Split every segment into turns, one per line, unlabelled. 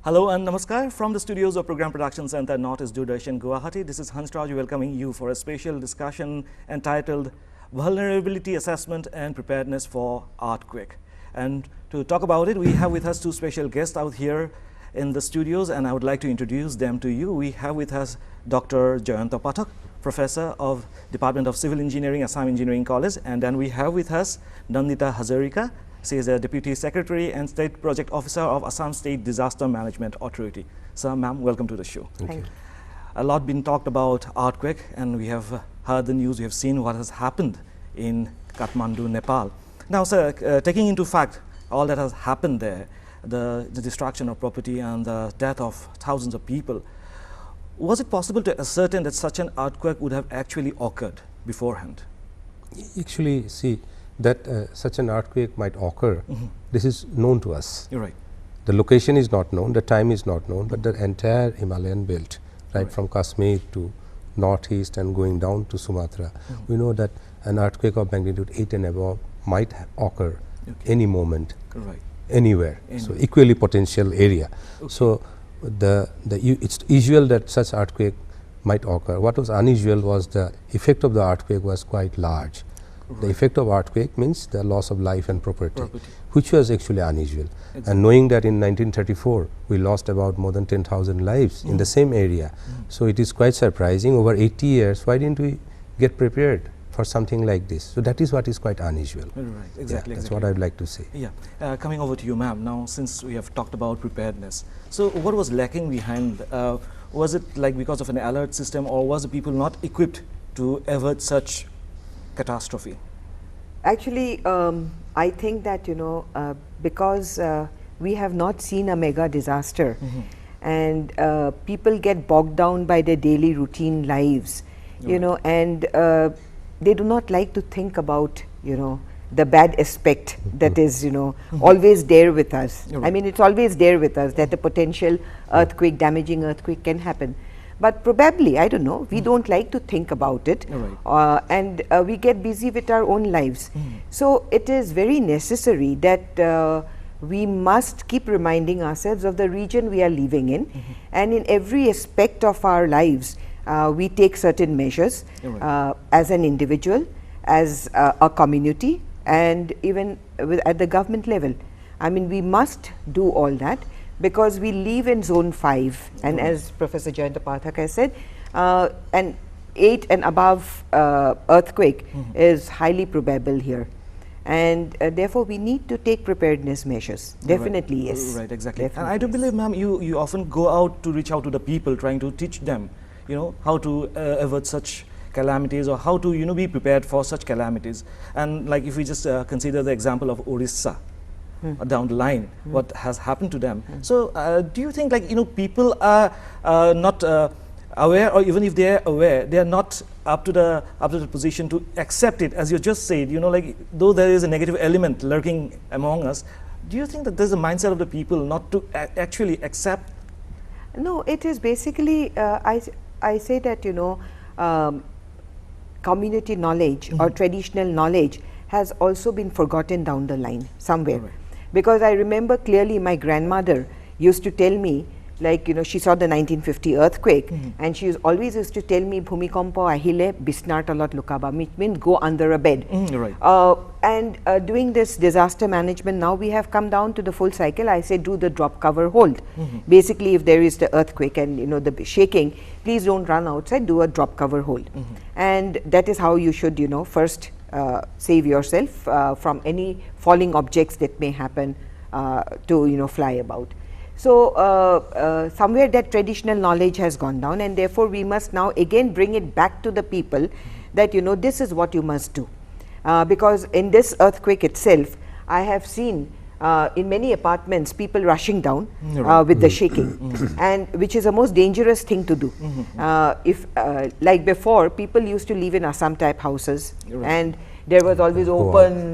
Hello and namaskar from the studios of Program Production Center, Northeast Doordarshan, Guwahati. This is Hans Raj welcoming you for a special discussion entitled Vulnerability Assessment and Preparedness for Earthquake. And to talk about it, we have with us two special guests out here in the studios, and I would like to introduce them to you. We have with us Dr. Jayanta Pathak, Professor of Department of Civil Engineering, Assam Engineering College, and then we have with us Nandita Hazarika. She is a Deputy Secretary and State Project Officer of Assam State Disaster Management Authority. So, ma'am, welcome to the show.
Thank you.
A lot been talked about earthquake, and we have heard the news, we have seen what has happened in Kathmandu, Nepal. Now, sir, taking into fact all that has happened there, the destruction of property and the death of thousands of people, was it possible to ascertain that such an earthquake would have actually occurred beforehand?
Actually, see, that such an earthquake might occur, this is known to us.
You're right.
The location is not known, the time is not known, but the entire Himalayan belt, right from Kashmir to northeast and going down to Sumatra, we know that an earthquake of magnitude 8 and above might occur any moment, anywhere. So, equally potential area. So, it's usual that such earthquake might occur. What was unusual was the effect of the earthquake was quite large. The effect of earthquake means the loss of life and property, which was actually unusual. And knowing that in 1934 we lost about more than 10,000 lives in the same area, so it is quite surprising. Over 80 years, why didn't we get prepared for something like this? So that is what is quite unusual.
Right, exactly.
That's what I would like to say.
Yeah, coming over to you, ma'am. Now, since we have talked about preparedness, so what was lacking behind? Was it like because of an alert system, or was the people not equipped to avert such catastrophe?
Actually, I think that because we have not seen a mega disaster, and people get bogged down by their daily routine lives, and they do not like to think about the bad aspect that is always there with us. I mean, it's always there with us that a potential earthquake, damaging earthquake can happen. But probably, I don't know, we don't like to think about it, and we get busy with our own lives. So, it is very necessary that we must keep reminding ourselves of the region we are living in, and in every aspect of our lives, we take certain measures as an individual, as a community, and even at the government level. I mean, we must do all that, because we live in zone 5, and as Professor Jayanta Pathak has said, an 8 and above earthquake is highly probable here, and therefore we need to take preparedness measures. Definitely, yes.
Right, exactly. And I do believe, ma'am, you often go out to reach out to the people, trying to teach them, how to avert such calamities, or how to be prepared for such calamities. And like if we just consider the example of Orissa, down the line, what has happened to them. So, do you think people are not aware, or even if they are aware, they are not up to the position to accept it, as you just said, though there is a negative element lurking among us, do you think that there's a mindset of the people not to actually accept?
No, it is basically, I say that, community knowledge or traditional knowledge has also been forgotten down the line somewhere. Because I remember clearly my grandmother used to tell me, like, she saw the 1950 earthquake, and she always used to tell me, Bhumikampa ahile bisnartalat lukaba, which means go under a bed. And doing this disaster management, now we have come down to the full cycle. I say do the drop, cover, hold. Basically, if there is the earthquake and the shaking, please don't run outside, do a drop, cover, hold. And that is how you should first save yourself from any falling objects that may happen to fly about. So, somewhere that traditional knowledge has gone down, and therefore we must now again bring it back to the people that this is what you must do, because in this earthquake itself I have seen in many apartments people rushing down with the shaking, and which is a most dangerous thing to do. If like before, people used to live in Assam type houses, and there was always open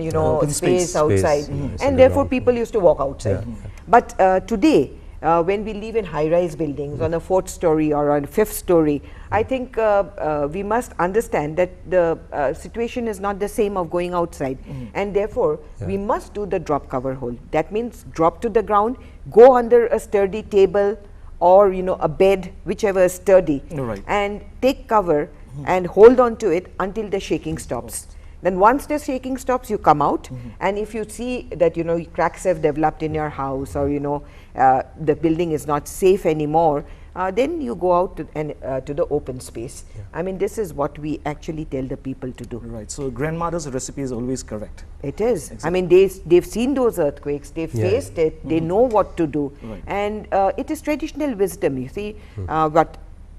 space outside, and therefore people used to walk outside. But today, when we live in high-rise buildings on a 4th story or on 5th story, I think we must understand that the situation is not the same of going outside, and therefore we must do the drop, cover, hold. That means drop to the ground, go under a sturdy table or a bed, whichever is sturdy,
Right.
and take cover and hold on to it until the shaking stops. Then once the shaking stops, you come out, and if you see that cracks have developed in your house, or the building is not safe anymore, then you go out to the open space. I mean, this is what we actually tell the people to do.
Right. So grandmother's recipe is always correct.
It is.
Exactly.
I mean, they've seen those earthquakes, they've faced it, they know what to do.
Right.
And it is traditional wisdom, you see, what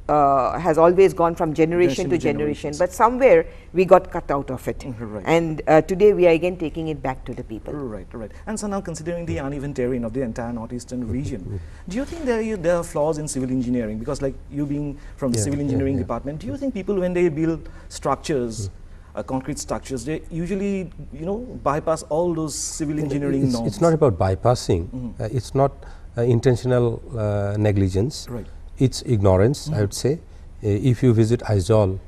has always gone from generation to generation. But somewhere we got cut out of it.
Right.
And today we are again taking it back to the people.
Right, right. And so now, considering the uneven terrain of the entire northeastern region, do you think there are flaws in civil engineering? Because like you being from the civil engineering department, do you think people, when they build structures, concrete structures, they usually bypass all those civil engineering norms?
It's not about bypassing. It's not intentional negligence.
Right.
It's ignorance, I would say. If you visit Aizawl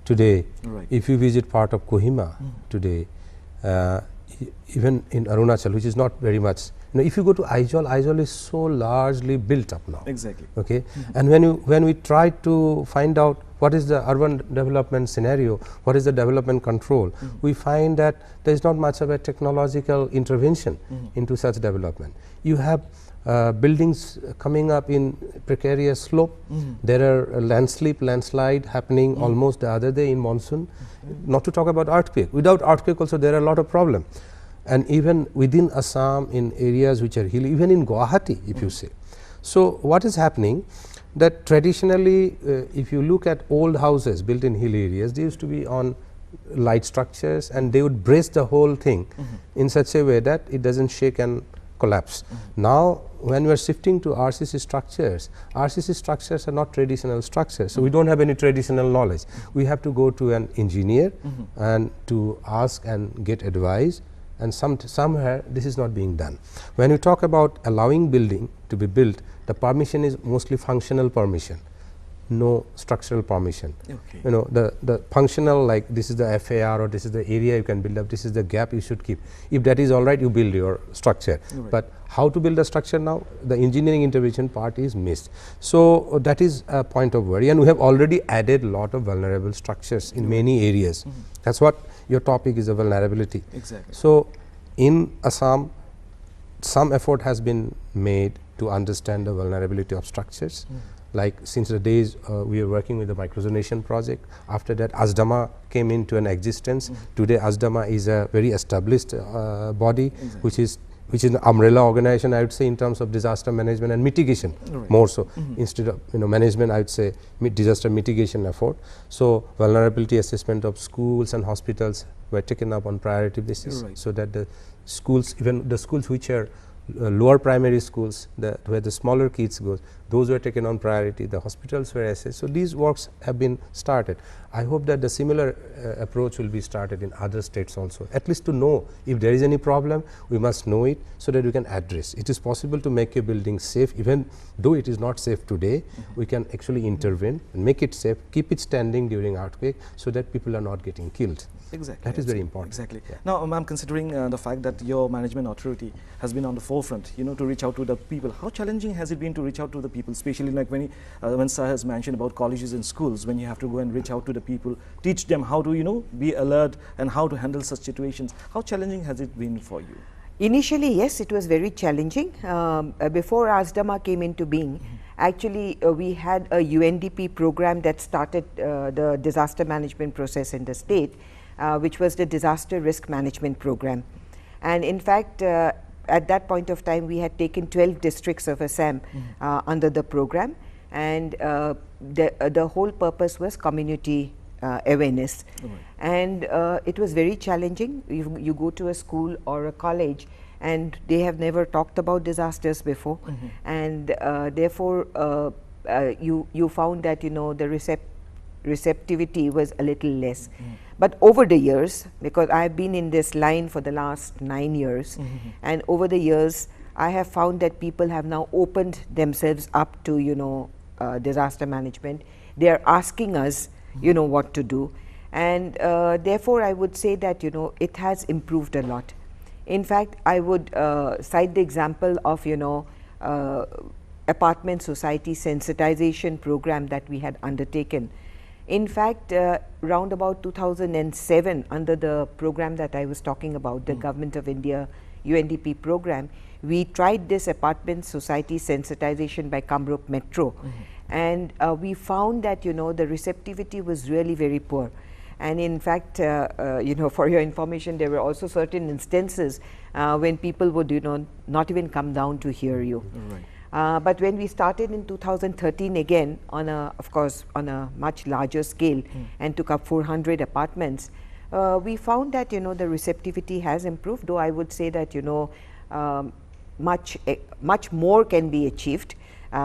today,
Right.
if you visit part of Kohima today, even in Arunachal, which is not very much, if you go to Aizawl, Aizawl is so largely built up now.
Exactly.
Okay, and when we try to find out what is the urban development scenario, what is the development control, we find that there is not much of a technological intervention into such development. You have buildings coming up in precarious slope. There are landslide happening almost the other day in monsoon. Not to talk about earthquake. Without earthquake also there are a lot of problem. And even within Assam, in areas which are hilly, even in Guwahati, if you say. So what is happening, that traditionally if you look at old houses built in hill areas, they used to be on light structures, and they would brace the whole thing in such a way that it doesn't shake and collapse. Now when we are shifting to RCC structures are not traditional structures. So we don't have any traditional knowledge. We have to go to an engineer and to ask and get advice, and somewhere this is not being done. When you talk about allowing building to be built, the permission is mostly functional permission, no structural permission.
Okay.
The functional, like this is the FAR or this is the area you can build up, this is the gap you should keep. If that is all right, you build your structure.
Right.
But how to build a structure now, the engineering intervention part is missed. So that is a point of worry, and we have already added lot of vulnerable structures in many areas. That's what your topic is, a vulnerability.
Exactly.
So in Assam, some effort has been made to understand the vulnerability of structures. Like since the days we are working with the micronization project, after that ASDAMA came into an existence. Today ASDAMA is a very established body, which is an umbrella organization, I would say, in terms of disaster management and mitigation, more so. Instead of management, I would say disaster mitigation effort. So wvulnerability assessment of schools and hospitals were taken up on priority basis, so that the schools, even the schools which are lower primary schools, where the smaller kids go, those were taken on priority, the hospitals were assessed. So these works have been started. I hope that the similar approach will be started in other states also, at least to know if there is any problem, we must know it so that we can address. It is possible to make a building safe, even though it is not safe today, we can actually intervene and make it safe, keep it standing during earthquake, so that people are not getting killed.
Exactly.
That is very important.
Exactly. Now, ma'am, considering the fact that your management authority has been on the forefront, to reach out to the people, how challenging has it been to reach out to the people, especially like when Sir has mentioned about colleges and schools, when you have to go and reach out to the people, teach them how to, be alert and how to handle such situations. How challenging has it been for you?
Initially, yes, it was very challenging. Before ASDAMA came into being, actually we had a UNDP program that started the disaster management process in the state, which was the disaster risk management program. And in fact, at that point of time, we had taken 12 districts of Assam under the program, and the whole purpose was community awareness. And it was very challenging. You go to a school or a college and they have never talked about disasters before, and therefore you found that the receptivity was a little less. But over the years, because I have been in this line for the last 9 years, and over the years I have found that people have now opened themselves up to disaster management. They are asking us what to do, and therefore I would say that it has improved a lot. In fact, I would cite the example of, you know, apartment society sensitization program that we had undertaken. In fact, round about 2007, under the program that I was talking about, the Government of India UNDP program, we tried this apartment society sensitization by Kamrup Metro, and we found that, you know, the receptivity was really very poor. And in fact, you know, for your information, there were also certain instances when people would, you know, not even come down to hear you.
Right.
But when we started in 2013 again, on a, of course, on a much larger scale, and took up 400 apartments, we found that, you know, the receptivity has improved, though I would say that, you know, much more can be achieved,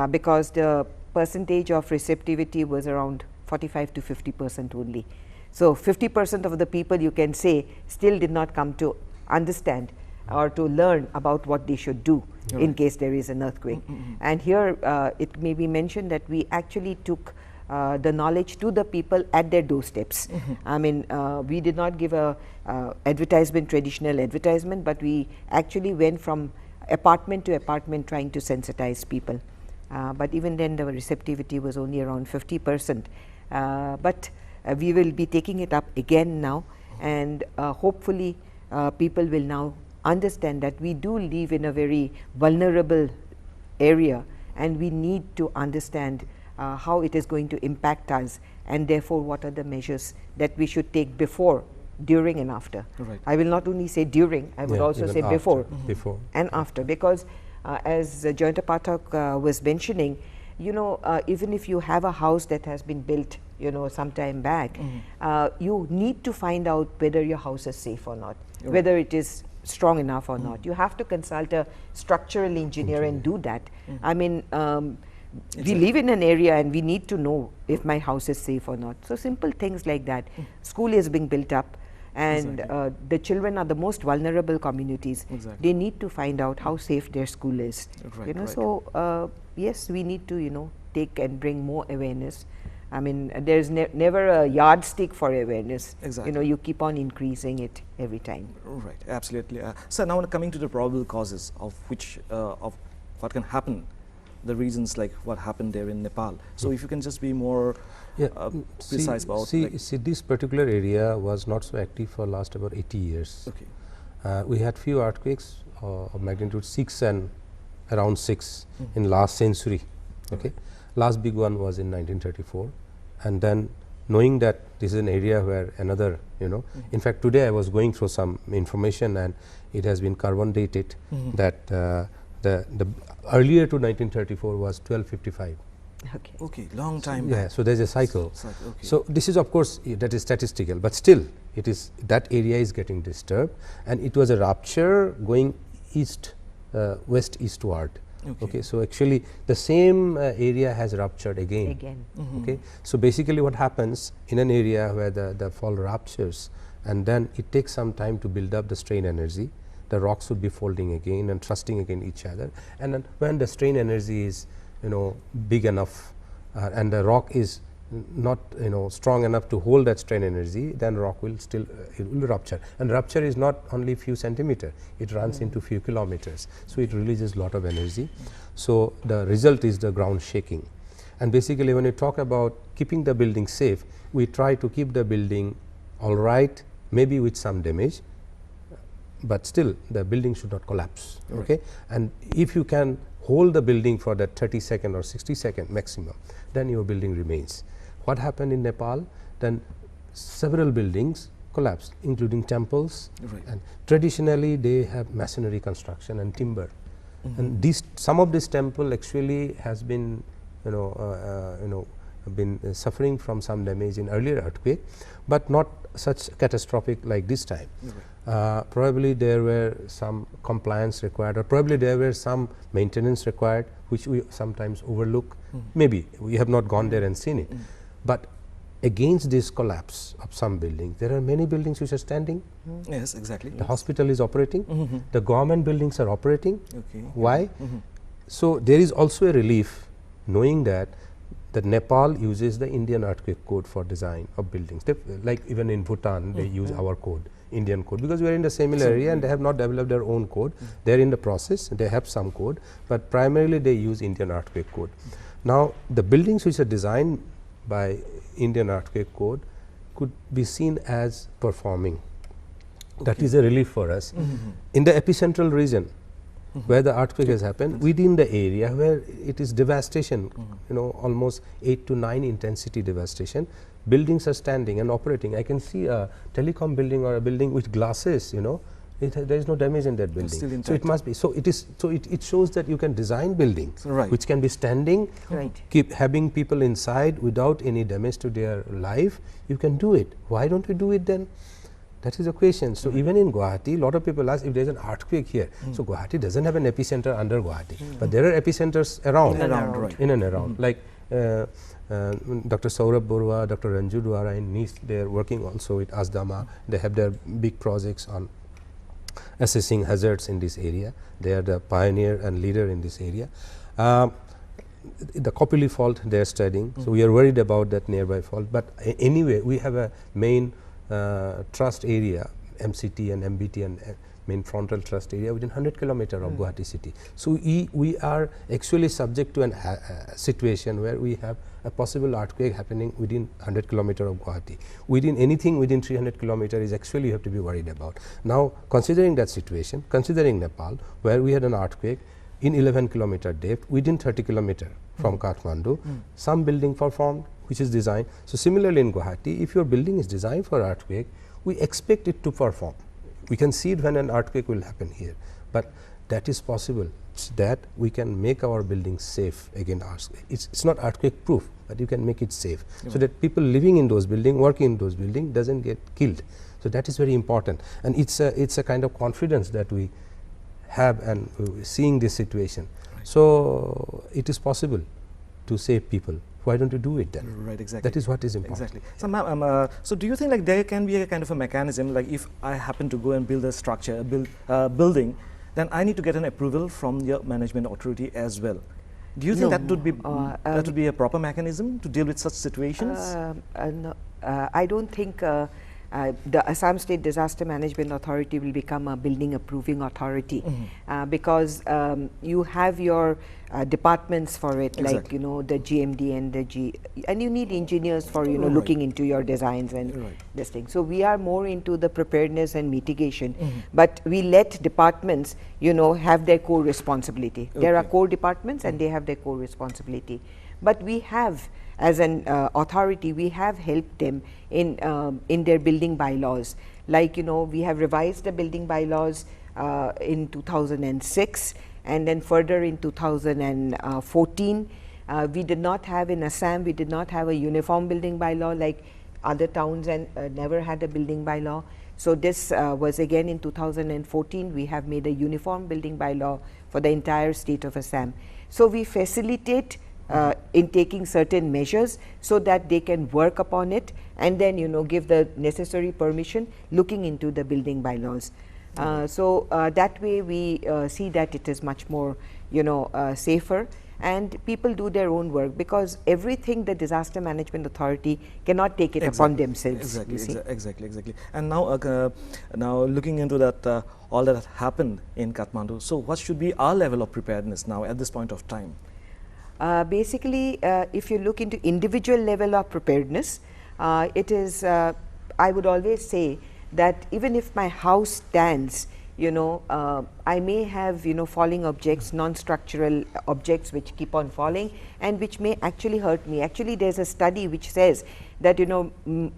because the percentage of receptivity was around 45 to 50% only. So 50% of the people, you can say, still did not come to understand or to learn about what they should do in case there is an earthquake. And here it may be mentioned that we actually took the knowledge to the people at their doorsteps. I mean, we did not give a advertisement, traditional advertisement, but we actually went from apartment to apartment trying to sensitize people. But even then the receptivity was only around 50%. But we will be taking it up again now, and hopefully people will now understand that we do live in a very vulnerable area, and we need to understand how it is going to impact us, and therefore what are the measures that we should take before, during and after.
Right.
I will not only say during, I would also say
after,
before and after, because as Joyanta Pathak was mentioning, you know, even if you have a house that has been built, you know, some time back, you need to find out whether your house is safe or not, whether it is strong enough or not. You have to consult a structural engineer and do that. I mean, we live in an area and we need to know if my house is safe or not. So simple things like that. School is being built up, and the children are the most vulnerable communities. They need to find out how safe their school is. You know, so yes, we need to, you know, take and bring more awareness. I mean, there's never a yardstick for awareness. You know, you keep on increasing it every time.
Right, absolutely. So now coming to the probable causes of which of what can happen, the reasons like what happened there in Nepal. So if you can just be more precise about.
See, this particular area was not so active for last about 80 years.
Okay.
We had few earthquakes of magnitude 6 and around 6 in last century. Okay. Last big one was in 1934, and then knowing that this is an area where another, you know, in fact today I was going through some information and it has been carbon dated that the earlier to 1934 was 1255.
Okay, long time
back. So there's a cycle.
Okay.
So this is, of course, that is statistical, but still it is, that area is getting disturbed, and it was a rupture going east, west eastward. Okay, so actually the same area has ruptured again. Okay, so basically what happens in an area where the fault ruptures, and then it takes some time to build up the strain energy. The rocks would be folding again and thrusting against each other, and then when the strain energy is, you know, big enough and the rock is not, you know, strong enough to hold that strain energy, then rock will still it will rupture, and rupture is not only few centimeter, it runs into few kilometers. So it releases lot of energy. So the result is the ground shaking, and basically when you talk about keeping the building safe, we try to keep the building all right, maybe with some damage, but still the building should not collapse. Okay, and if you can hold the building for that 30-second or 60-second maximum, then your building remains. What happened in Nepal? Then several buildings collapsed, including temples, and traditionally they have masonry construction and timber. And these, some of this temple actually has been, been suffering from some damage in earlier earthquake, but not such catastrophic like this time. Probably there were some compliance required, or probably there were some maintenance required, which we sometimes overlook. Maybe we have not gone there and seen it. But against this collapse of some buildings, there are many buildings which are standing.
Yes, exactly.
The hospital is operating. The government buildings are operating.
Okay.
Why? So there is also a relief knowing that that Nepal uses the Indian earthquake code for design of buildings. Like even in Bhutan, they use our code, Indian code, because we are in the similar area and they have not developed their own code. They are in the process, they have some code, but primarily they use Indian earthquake code. Now, the buildings which are designed by Indian earthquake code could be seen as performing. That is a relief for us. In the epicentral region, where the earthquake has happened, within the area where it is devastation, you know, almost 8 to 9 intensity devastation, buildings are standing and operating. I can see a telecom building or a building with glasses, you know, there is no damage in that building. So it must be. So it is. So it shows that you can design buildings which can be standing, keep having people inside without any damage to their life. You can do it. Why don't we do it then? That is a question. So even in Guwahati, a lot of people ask if there is an earthquake here. So Guwahati doesn't have an epicenter under Guwahati, but there are epicenters around, in and around. Like Dr. Saurabh Borua, Dr. Ranju Dwara in Nice, they are working also with ASDAMA. They have their big projects on assessing hazards in this area. They are the pioneer and leader in this area. The Kopili fault they are studying, so we are worried about that nearby fault. But anyway, we have a main trust area, MCT and MBT and main frontal trust area within 100 kilometers of Guwahati city. So we are actually subject to a situation where we have a possible earthquake happening within 100 kilometers of Guwahati. Within anything within 300 kilometers is actually you have to be worried about. Now, considering that situation, considering Nepal, where we had an earthquake in 11 kilometer depth within 30 kilometers from Kathmandu, some building performed which is designed. So similarly in Guwahati, if your building is designed for earthquake, we expect it to perform. We can see it when an earthquake will happen here, but that is possible, that we can make our buildings safe against earthquake. It's not earthquake proof, but you can make it safe, so that people living in those buildings, working in those buildings doesn't get killed. So that is very important, and it's a kind of confidence that we have and seeing this situation. So it is possible to save people. Why don't you do it then?
Right, exactly.
That is what is important.
Exactly. So, ma'am, so do you think like there can be a kind of a mechanism, like if I happen to go and build a structure, building, then I need to get an approval from your management authority as well. Do you think that would be a proper mechanism to deal with such situations?
No, I don't think the Assam State Disaster Management Authority will become a building approving authority, because you have your departments for it, like you know the GMD and the and you need engineers for you know looking into your designs and this thing. So we are more into the preparedness and mitigation, but we let departments you know have their core responsibility. There are core departments and they have their core responsibility, but we have, as an authority, we have helped them in their building bylaws. Like you know, we have revised the building bylaws in 2006, and then further in 2014. We did not have in Assam, we did not have a uniform building bylaw like other towns, and never had a building bylaw. So this was again in 2014. We have made a uniform building bylaw for the entire state of Assam. So we facilitate in taking certain measures so that they can work upon it, and then you know give the necessary permission looking into the building bylaws. So that way we see that it is much more you know safer, and people do their own work, because everything the Disaster Management Authority cannot take it upon themselves.
Exactly. And now, now looking into that, all that happened in Kathmandu, so what should be our level of preparedness now at this point of time?
Basically, if you look into individual level of preparedness, it is, I would always say that even if my house stands, you know, I may have, you know, falling objects, non-structural objects which keep on falling and which may actually hurt me. Actually, there's a study which says that, you know,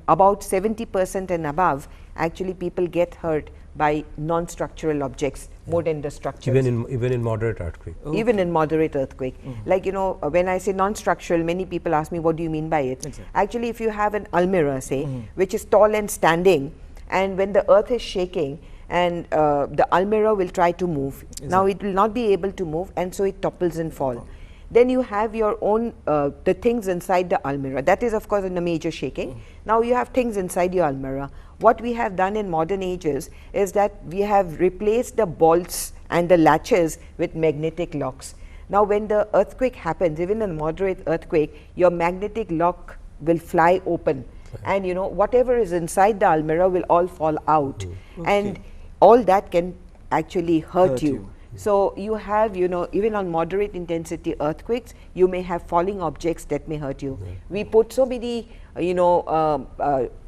about 70% and above, actually people get hurt by non-structural objects more than the structures.
Even in moderate earthquake.
Even in moderate earthquake. Like, you know, when I say non-structural, many people ask me, what do you mean by it? Actually, if you have an almirah, say, which is tall and standing, and when the earth is shaking, and the almirah will try to move. Now it will not be able to move, and so it topples and fall. Then you have your own, the things inside the almirah. That is of course in a major shaking. Now you have things inside your almirah. What we have done in modern ages is that we have replaced the bolts and the latches with magnetic locks. Now when the earthquake happens, even a moderate earthquake, your magnetic lock will fly open, and you know whatever is inside the almirah will all fall out, and all that can actually hurt you. So you have, you know, even on moderate intensity earthquakes, you may have falling objects that may hurt you. We put so many, you know,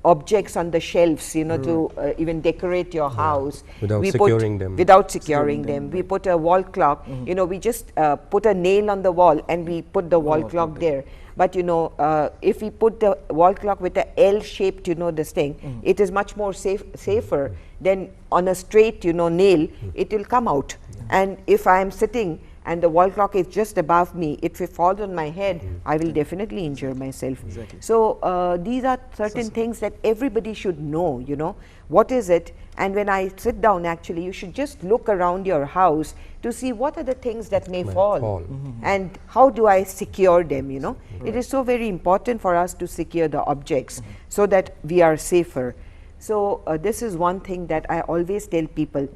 objects on the shelves, you know, to even decorate your house.
Without securing them.
Without securing them. We put a wall clock, you know, we just put a nail on the wall and we put the wall clock there. But you know, if we put the wall clock with a L-shaped, you know, this thing, it is much more safer than on a straight, you know, nail. It will come out. And if I am sitting and the wall clock is just above me, if it falls on my head, I will definitely injure myself. So these are certain things that everybody should know, you know, what is it? And when I sit down, actually, you should just look around your house to see what are the things that may fall. And how do I secure them, you know. It is so very important for us to secure the objects so that we are safer. So this is one thing that I always tell people.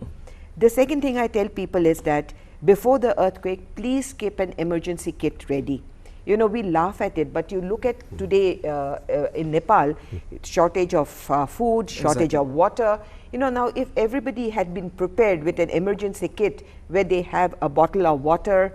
The second thing I tell people is that before the earthquake, please keep an emergency kit ready. You know, we laugh at it, but you look at today in Nepal, shortage of food, shortage of water. You know, now if everybody had been prepared with an emergency kit where they have a bottle of water,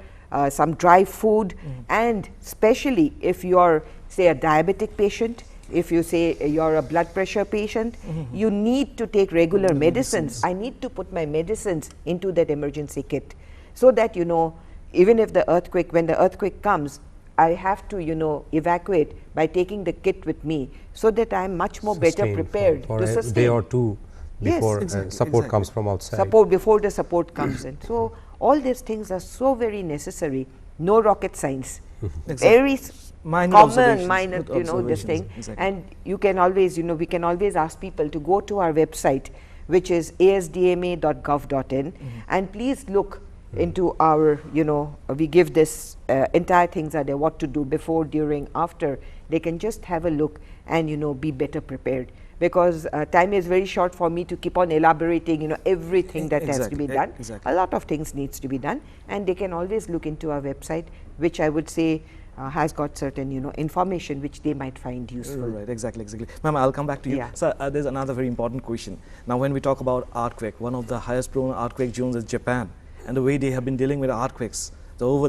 some dry food, and especially if you are, say, a diabetic patient, if you say you're a blood pressure patient, you need to take regular medicines. I need to put my medicines into that emergency kit so that, you know, even if the earthquake, when the earthquake comes, I have to, you know, evacuate by taking the kit with me so that I'm much more better prepared
for
to
a
sustain.
day or two before support comes from outside.
Before the support comes in. So all these things are so very necessary. No rocket science. Very common, minor, you know, this thing. And you can always, you know, we can always ask people to go to our website, which is asdma.gov.in, and please look into our, you know, we give this entire things are there, what to do before, during, after. They can just have a look and, you know, be better prepared. Because time is very short for me to keep on elaborating, you know, everything that has to be done. A lot of things needs to be done, and they can always look into our website, which I would say has got certain, you know, information which they might find useful.
Right, exactly. Ma'am, I'll come back to you.
Yeah.
So there's another very important question. Now, when we talk about earthquake, one of the highest prone earthquake zones is Japan, and the way they have been dealing with earthquakes, so over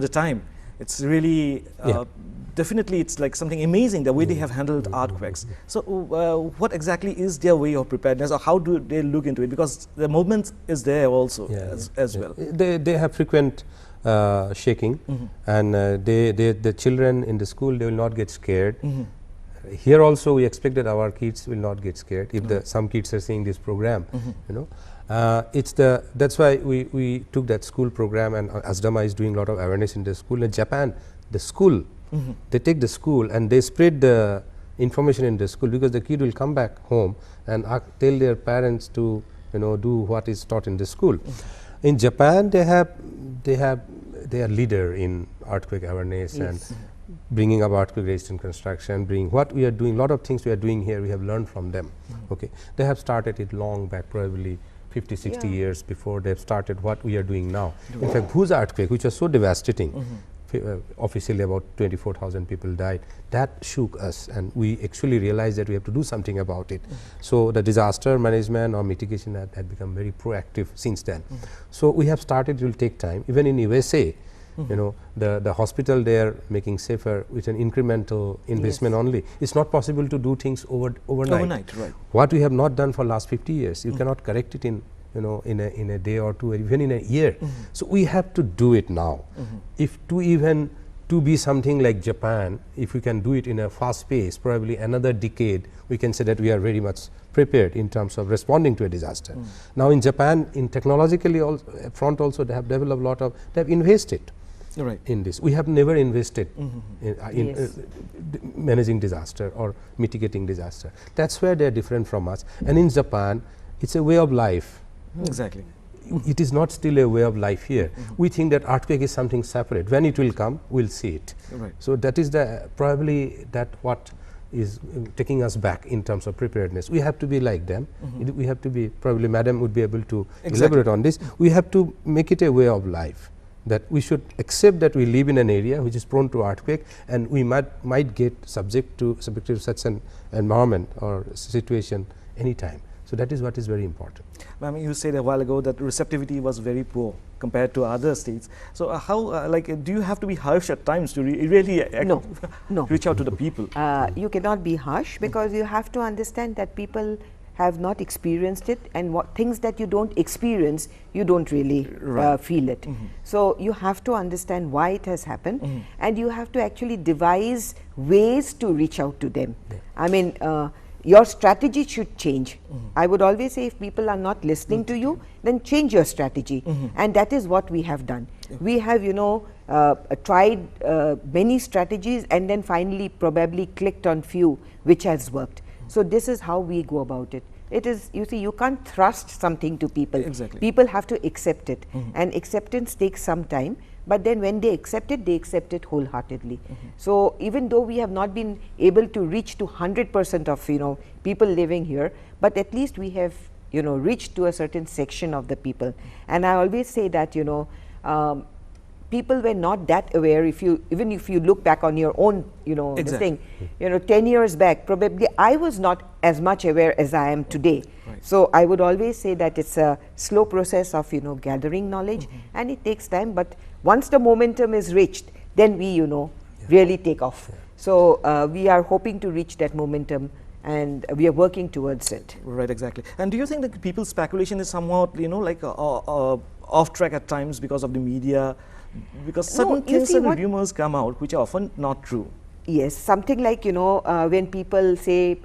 the time, it's really definitely it's like something amazing the way they have handled earthquakes. So what exactly is their way of preparedness, or how do they look into it? Because the movement is there also as well.
They have frequent shaking, and the children in the school, they will not get scared. Here also we expect that our kids will not get scared if some kids are seeing this program, you know. That's why we took that school program, and ASDAMA is doing a lot of awareness in the school. In Japan, the school, they take the school and they spread the information in the school, because the kid will come back home and tell their parents to, you know, do what is taught in the school. In Japan, they are leader in earthquake awareness and bringing up earthquake resistant construction, bring what we are doing, lot of things we are doing here, we have learned from them. Okay, they have started it long back, probably 50, 60 years before they have started what we are doing now. In fact, Bhuj earthquake, which was so devastating, officially about 24,000 people died, that shook us, and we actually realized that we have to do something about it. So the disaster management or mitigation had become very proactive since then. So we have started, it will take time. Even in USA, you know, the hospital they are making safer with an incremental investment only. It's not possible to do things overnight. What we have not done for last 50 years, you cannot correct it in, you know, in a day or two, or even in a year. So we have to do it now. If to be something like Japan, if we can do it in a fast pace, probably another decade, we can say that we are very much prepared in terms of responding to a disaster. Now in Japan, in technologically front also, they have developed a lot of, they have invested in this. We have never invested in managing disaster or mitigating disaster. That's where they are different from us. And in Japan, it's a way of life.
Exactly.
It is not still a way of life here. We think that earthquake is something separate. When it will come, we'll see it. So that is probably what is taking us back in terms of preparedness. We have to be like them. We have to be, probably Madam would be able to elaborate on this. We have to make it a way of life. that we should accept that we live in an area which is prone to earthquake, and we might get subject to such an environment or situation anytime. So that is what is very important.
Ma'am, you said a while ago that receptivity was very poor compared to other states. So how, do you have to be harsh at times to really
No.
reach out to the people?
You cannot be harsh, because you have to understand that people have not experienced it, and what things that you don't experience, you don't really feel it. So you have to understand why it has happened, and you have to actually devise ways to reach out to them. I mean, your strategy should change. I would always say, if people are not listening to you, then change your strategy, and that is what we have done. We have, you know, tried many strategies, and then finally probably clicked on few which has worked. So this is how we go about it. It is, you see, you can't thrust something to people.
Exactly.
People have to accept it, and acceptance takes some time, but then when they accept it wholeheartedly. So even though we have not been able to reach to 100% of, you know, people living here, but at least we have, you know, reached to a certain section of the people. And I always say that, you know, people were not that aware. Even if you look back on your own, you know, this thing, you know, 10 years back, probably I was not as much aware as I am today. So I would always say that it's a slow process of, you know, gathering knowledge, and it takes time. But once the momentum is reached, then we, you know, really take off. So we are hoping to reach that momentum, and we are working towards it.
Right, exactly. And do you think that people's speculation is somewhat, you know, like off track at times because of the media? Because certain things and rumors come out which are often not true.
Yes, something like, you know, when people say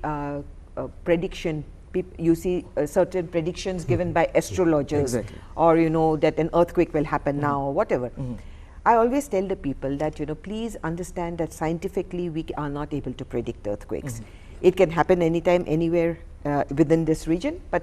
prediction, you see certain predictions given by astrologers, or, you know, that an earthquake will happen now, or whatever. I always tell the people that, you know, please understand that scientifically we are not able to predict earthquakes. It can happen anytime, anywhere within this region, but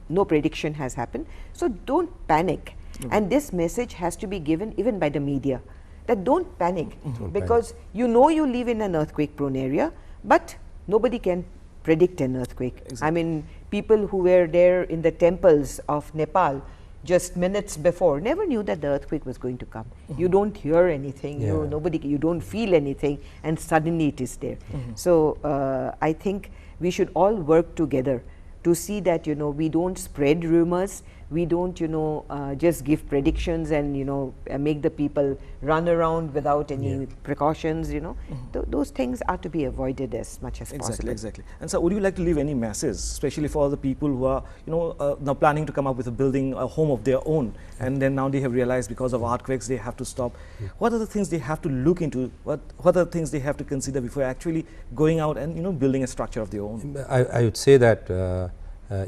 no prediction has happened. So don't panic. And this message has to be given even by the media, that don't panic, because you know you live in an earthquake prone area, but nobody can predict an earthquake. I mean, people who were there in the temples of Nepal just minutes before never knew that the earthquake was going to come. You don't hear anything, you don't feel anything, and suddenly it is there. So I think we should all work together to see that, you know, we don't spread rumors, we don't, you know, just give predictions and, you know, make the people run around without any precautions, you know. Those things are to be avoided as much as possible.
Exactly. And so would you like to leave any message, especially for the people who are, you know, now planning to come up with a building, a home of their own, and then now they have realized because of earthquakes they have to stop. What are the things they have to look into? What are the things they have to consider before actually going out and, you know, building a structure of their own?
I would say that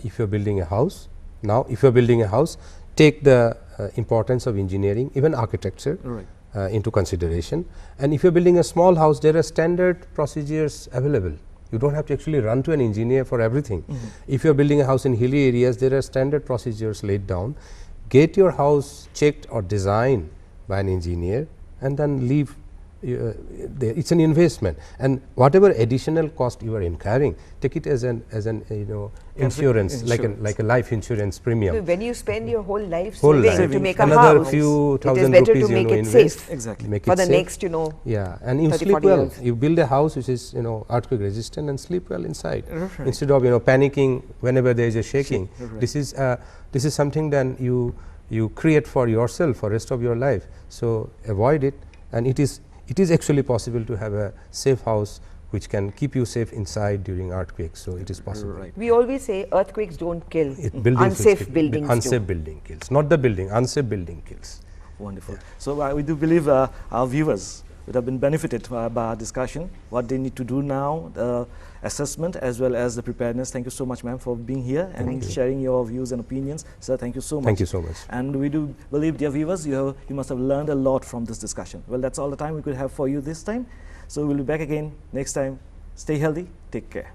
if you are building a house, take the importance of engineering, even architecture, into consideration. And if you are building a small house, there are standard procedures available. You don't have to actually run to an engineer for everything. If you are building a house in hilly areas, there are standard procedures laid down. Get your house checked or designed by an engineer, and then leave. It's an investment, and whatever additional cost you are incurring, take it as an you know, insurance, like a life insurance premium.
So when you spend your whole life saving to make a
another
house,
few thousand
it is better
rupees,
to make it
invest,
safe
make
for
it
the
safe.
next, you know,
and you
30,
sleep
40
well.
years.
You build a house which is, you know, earthquake resistant, and sleep well inside, instead of, you know, panicking whenever there is a shaking. This is something then you create for yourself for rest of your life. So avoid it, and it is actually possible to have a safe house which can keep you safe inside during earthquakes. So it is possible.
We always say earthquakes don't kill,
Buildings
unsafe buildings
unsafe
do.
building kills, not the building, unsafe building kills.
Wonderful. So we do believe our viewers would have been benefited by our discussion, what they need to do now, the assessment as well as the preparedness. Thank you so much, ma'am, for being here and sharing your views and opinions. Sir, thank you so much.
Thank you so much.
And we do believe, dear viewers, you must have learned a lot from this discussion. Well, that's all the time we could have for you this time. So we'll be back again next time. Stay healthy. Take care.